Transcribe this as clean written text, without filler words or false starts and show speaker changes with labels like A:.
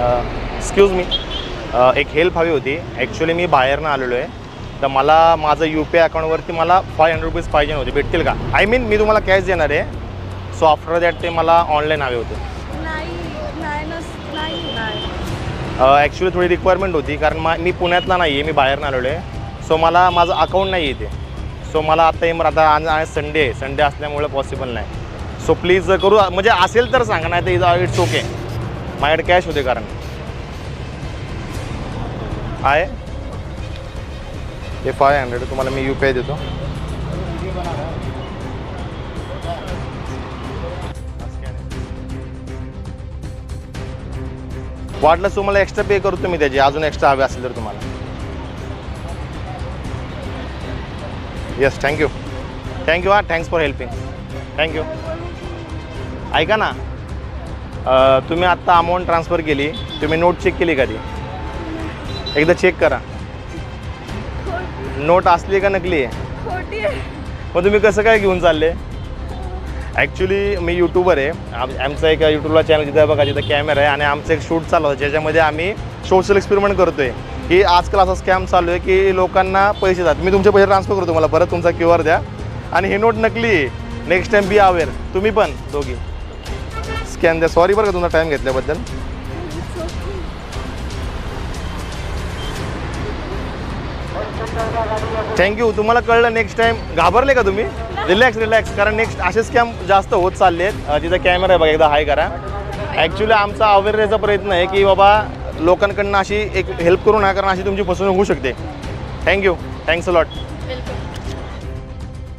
A: Excuse me, एक help हवी होती. ॲक्च्युली मी बाहेरनं आलेलो आहे, तर मला माझं UPI अकाउंटवरती मला 500 रुपीज पाहिजे होते. भेटतील का? आय मीन मी तुम्हाला कॅश देणार आहे. सो आफ्टर दॅट ते मला ऑनलाईन हवे होते. ॲक्च्युली थोडी रिक्वायरमेंट होती, कारण मी पुण्यातला नाही आहे, मी बाहेरनं आलेलो आहे. सो मला माझं अकाउंट नाही येते. सो मला आता आज संडे आहे, संडे असल्यामुळे पॉसिबल नाही. सो प्लीज करू, म्हणजे असेल तर सांगा, नाही तर इट्स ओके. माझ्याकडे कॅश होते कारण आहे. हे 500 तुम्हाला मी UPI देतो. वाटलं तुम्हाला एक्स्ट्रा पे करतो मी त्याची, अजून एक्स्ट्रा हवे असेल तर तुम्हाला. येस, थँक्यू हां, थँक्स फॉर हेल्पिंग. थँक्यू. ऐका ना, तुम्ही आत्ता अमाऊंट ट्रान्सफर केली, तुम्ही नोट चेक केली का ती? एकदा चेक करा. नोट असली का नकली आहे? मग तुम्ही कसं काय घेऊन चालले? ॲक्च्युली मी यूट्यूबर आहे. आमचं एक यूट्यूबला चॅनल जिथं बघा, जिथं कॅमेरा आहे, आणि आमचं एक शूट चालू होतं ज्याच्यामध्ये आम्ही सोशल एक्सपेरिमेंट करतो आहे. की आजकाल असा स्कॅम चालू आहे की लोकांना पैसे देतात. मी तुमचे पैसे ट्रान्सफर करतो, मला परत तुमचा QR द्या. आणि हे नोट नकली आहे. Next time be aware. तुम्ही पण दोघी स्कॅन द्या. सॉरी बरं का तुमचा टाईम घेतल्याबद्दल. थँक्यू. तुम्हाला कळलं नेक्स्ट टाईम. घाबरले का तुम्ही? रिलॅक्स, कारण नेक्स्ट असे स्कॅम जास्त होत चालले आहेत. तिथं कॅमेरा आहे बघा, एकदा हाय करा. ॲक्च्युली आमचा अवेअरनेसचा प्रयत्न आहे की बाबा लोकांकडनं अशी एक हेल्प करू नका, कारण अशी तुमची फसवणूक होऊ शकते. Thank you, thanks a lot.